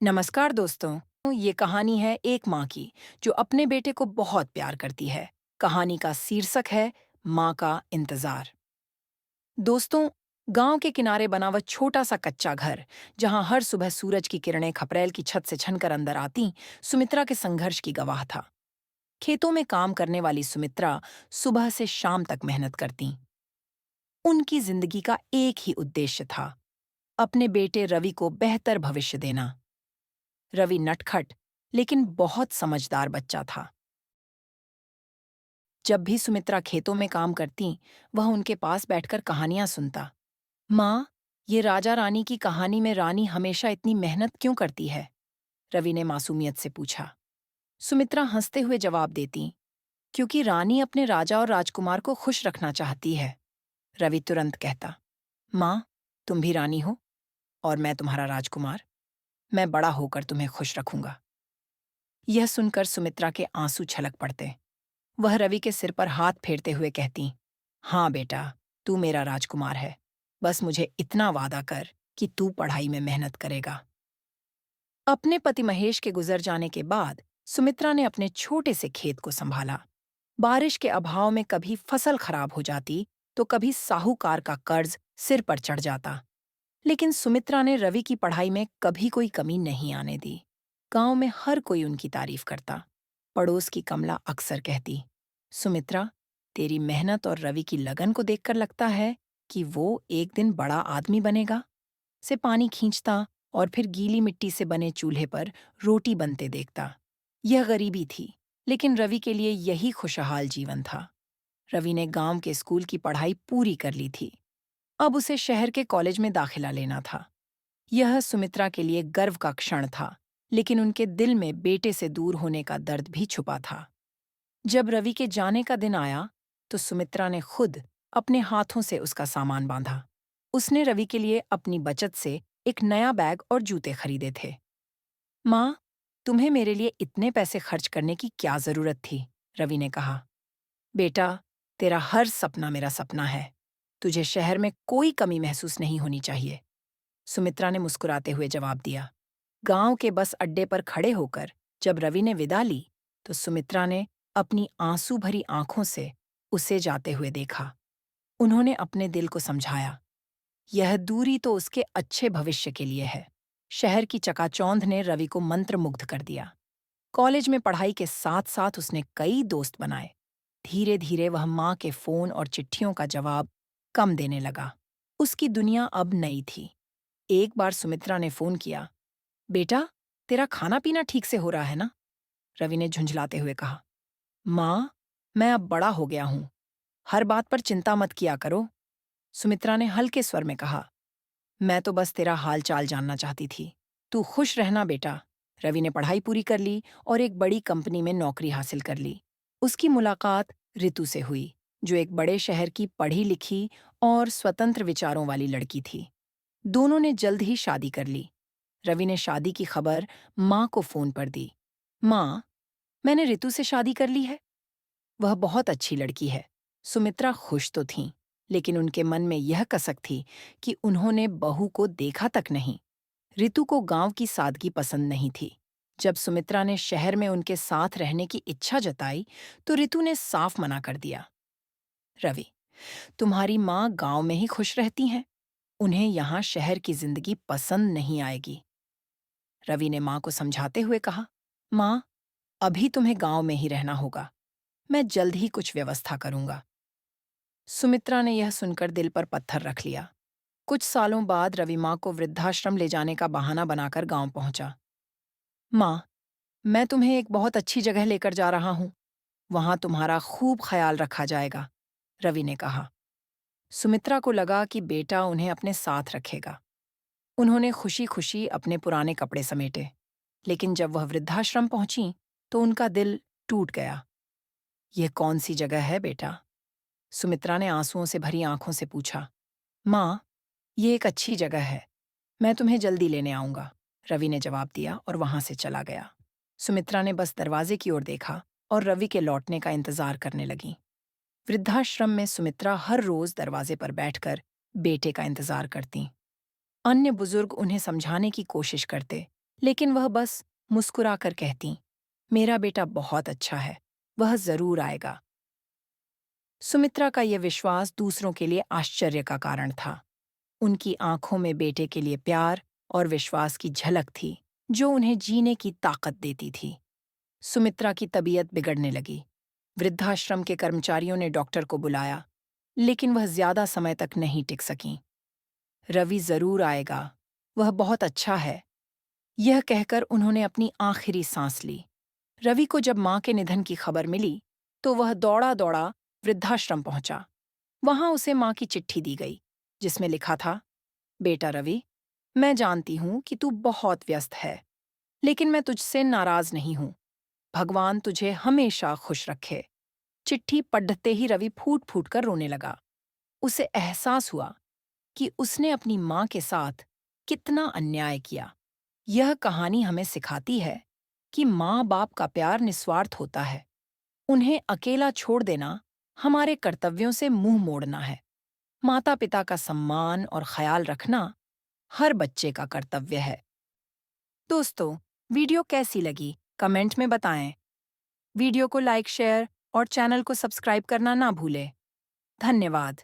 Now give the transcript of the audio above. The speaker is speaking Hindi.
नमस्कार दोस्तों, ये कहानी है एक माँ की जो अपने बेटे को बहुत प्यार करती है। कहानी का शीर्षक है माँ का इंतजार। दोस्तों, गांव के किनारे बना वह छोटा सा कच्चा घर, जहां हर सुबह सूरज की किरणें खपरेल की छत से छनकर अंदर आती, सुमित्रा के संघर्ष की गवाह था। खेतों में काम करने वाली सुमित्रा सुबह से शाम तक मेहनत करती। उनकी जिंदगी का एक ही उद्देश्य था, अपने बेटे रवि को बेहतर भविष्य देना। रवि नटखट लेकिन बहुत समझदार बच्चा था। जब भी सुमित्रा खेतों में काम करती, वह उनके पास बैठकर कहानियां सुनता। माँ, ये राजा रानी की कहानी में रानी हमेशा इतनी मेहनत क्यों करती है? रवि ने मासूमियत से पूछा। सुमित्रा हंसते हुए जवाब देती, क्योंकि रानी अपने राजा और राजकुमार को खुश रखना चाहती है। रवि तुरंत कहता, माँ, तुम भी रानी हो और मैं तुम्हारा राजकुमार। मैं बड़ा होकर तुम्हें खुश रखूंगा। यह सुनकर सुमित्रा के आंसू छलक पड़ते। वह रवि के सिर पर हाथ फेरते हुए कहती, हाँ बेटा, तू मेरा राजकुमार है। बस मुझे इतना वादा कर कि तू पढ़ाई में मेहनत करेगा। अपने पति महेश के गुजर जाने के बाद सुमित्रा ने अपने छोटे से खेत को संभाला। बारिश के अभाव में कभी फसल खराब हो जाती, तो कभी साहूकार का कर्ज सिर पर चढ़ जाता। लेकिन सुमित्रा ने रवि की पढ़ाई में कभी कोई कमी नहीं आने दी। गांव में हर कोई उनकी तारीफ करता। पड़ोस की कमला अक्सर कहती, सुमित्रा, तेरी मेहनत और रवि की लगन को देखकर लगता है कि वो एक दिन बड़ा आदमी बनेगा। से पानी खींचता और फिर गीली मिट्टी से बने चूल्हे पर रोटी बनते देखता। यह गरीबी थी, लेकिन रवि के लिए यही खुशहाल जीवन था। रवि ने गांव के स्कूल की पढ़ाई पूरी कर ली थी। अब उसे शहर के कॉलेज में दाखिला लेना था। यह सुमित्रा के लिए गर्व का क्षण था, लेकिन उनके दिल में बेटे से दूर होने का दर्द भी छुपा था। जब रवि के जाने का दिन आया, तो सुमित्रा ने खुद अपने हाथों से उसका सामान बांधा। उसने रवि के लिए अपनी बचत से एक नया बैग और जूते खरीदे थे। माँ, तुम्हें मेरे लिए इतने पैसे खर्च करने की क्या जरूरत थी? रवि ने कहा। बेटा, तेरा हर सपना मेरा सपना है। तुझे शहर में कोई कमी महसूस नहीं होनी चाहिए। सुमित्रा ने मुस्कुराते हुए जवाब दिया। गांव के बस अड्डे पर खड़े होकर जब रवि ने विदा ली, तो सुमित्रा ने अपनी आंसू भरी आंखों से उसे जाते हुए देखा। उन्होंने अपने दिल को समझाया, यह दूरी तो उसके अच्छे भविष्य के लिए है। शहर की चकाचौंध ने रवि को मंत्रमुग्ध कर दिया। कॉलेज में पढ़ाई के साथ साथ उसने कई दोस्त बनाए। धीरे धीरे वह माँ के फोन और चिट्ठियों का जवाब कम देने लगा। उसकी दुनिया अब नई थी। एक बार सुमित्रा ने फोन किया, बेटा, तेरा खाना पीना ठीक से हो रहा है ना? रवि ने झुंझलाते हुए कहा, माँ, मैं अब बड़ा हो गया हूँ। हर बात पर चिंता मत किया करो। सुमित्रा ने हल्के स्वर में कहा, मैं तो बस तेरा हाल चाल जानना चाहती थी। तू खुश रहना बेटा। रवि ने पढ़ाई पूरी कर ली और एक बड़ी कंपनी में नौकरी हासिल कर ली। उसकी मुलाकात रितु से हुई, जो एक बड़े शहर की पढ़ी लिखी और स्वतंत्र विचारों वाली लड़की थी। दोनों ने जल्द ही शादी कर ली। रवि ने शादी की खबर माँ को फोन पर दी। माँ, मैंने रितु से शादी कर ली है। वह बहुत अच्छी लड़की है। सुमित्रा खुश तो थीं, लेकिन उनके मन में यह कसक थी कि उन्होंने बहू को देखा तक नहीं। रितु को गांव की सादगी पसंद नहीं थी। जब सुमित्रा ने शहर में उनके साथ रहने की इच्छा जताई, तो रितु ने साफ मना कर दिया। रवि, तुम्हारी माँ गांव में ही खुश रहती हैं। उन्हें यहाँ शहर की जिंदगी पसंद नहीं आएगी। रवि ने माँ को समझाते हुए कहा, माँ, अभी तुम्हें गांव में ही रहना होगा। मैं जल्द ही कुछ व्यवस्था करूंगा। सुमित्रा ने यह सुनकर दिल पर पत्थर रख लिया। कुछ सालों बाद रवि माँ को वृद्धाश्रम ले जाने का बहाना बनाकर गांव पहुंचा। माँ, मैं तुम्हें एक बहुत अच्छी जगह लेकर जा रहा हूँ। वहां तुम्हारा खूब ख्याल रखा जाएगा, रवि ने कहा। सुमित्रा को लगा कि बेटा उन्हें अपने साथ रखेगा। उन्होंने खुशी खुशी अपने पुराने कपड़े समेटे। लेकिन जब वह वृद्धाश्रम पहुंची, तो उनका दिल टूट गया। यह कौन सी जगह है बेटा? सुमित्रा ने आंसुओं से भरी आंखों से पूछा। माँ, ये एक अच्छी जगह है। मैं तुम्हें जल्दी लेने आऊंगा, रवि ने जवाब दिया और वहां से चला गया। सुमित्रा ने बस दरवाजे की ओर देखा और रवि के लौटने का इंतजार करने लगी। वृद्धाश्रम में सुमित्रा हर रोज दरवाजे पर बैठकर बेटे का इंतजार करती। अन्य बुजुर्ग उन्हें समझाने की कोशिश करते, लेकिन वह बस मुस्कुरा कर कहती, मेरा बेटा बहुत अच्छा है, वह जरूर आएगा। सुमित्रा का यह विश्वास दूसरों के लिए आश्चर्य का कारण था। उनकी आंखों में बेटे के लिए प्यार और विश्वास की झलक थी, जो उन्हें जीने की ताकत देती थी। सुमित्रा की तबीयत बिगड़ने लगी। वृद्धाश्रम के कर्मचारियों ने डॉक्टर को बुलाया, लेकिन वह ज्यादा समय तक नहीं टिक सकीं। रवि जरूर आएगा, वह बहुत अच्छा है, यह कहकर उन्होंने अपनी आखिरी सांस ली। रवि को जब मां के निधन की खबर मिली, तो वह दौड़ा दौड़ा वृद्धाश्रम पहुंचा। वहां उसे मां की चिट्ठी दी गई, जिसमें लिखा था, बेटा रवि, मैं जानती हूं कि तू बहुत व्यस्त है, लेकिन मैं तुझसे नाराज नहीं हूं। भगवान तुझे हमेशा खुश रखे। चिट्ठी पढ़ते ही रवि फूट फूट कर रोने लगा। उसे एहसास हुआ कि उसने अपनी मां के साथ कितना अन्याय किया। यह कहानी हमें सिखाती है कि माँ बाप का प्यार निस्वार्थ होता है। उन्हें अकेला छोड़ देना हमारे कर्तव्यों से मुंह मोड़ना है। माता पिता का सम्मान और ख्याल रखना हर बच्चे का कर्तव्य है। दोस्तों, वीडियो कैसी लगी कमेंट में बताएं। वीडियो को लाइक शेयर और चैनल को सब्सक्राइब करना ना भूलें। धन्यवाद।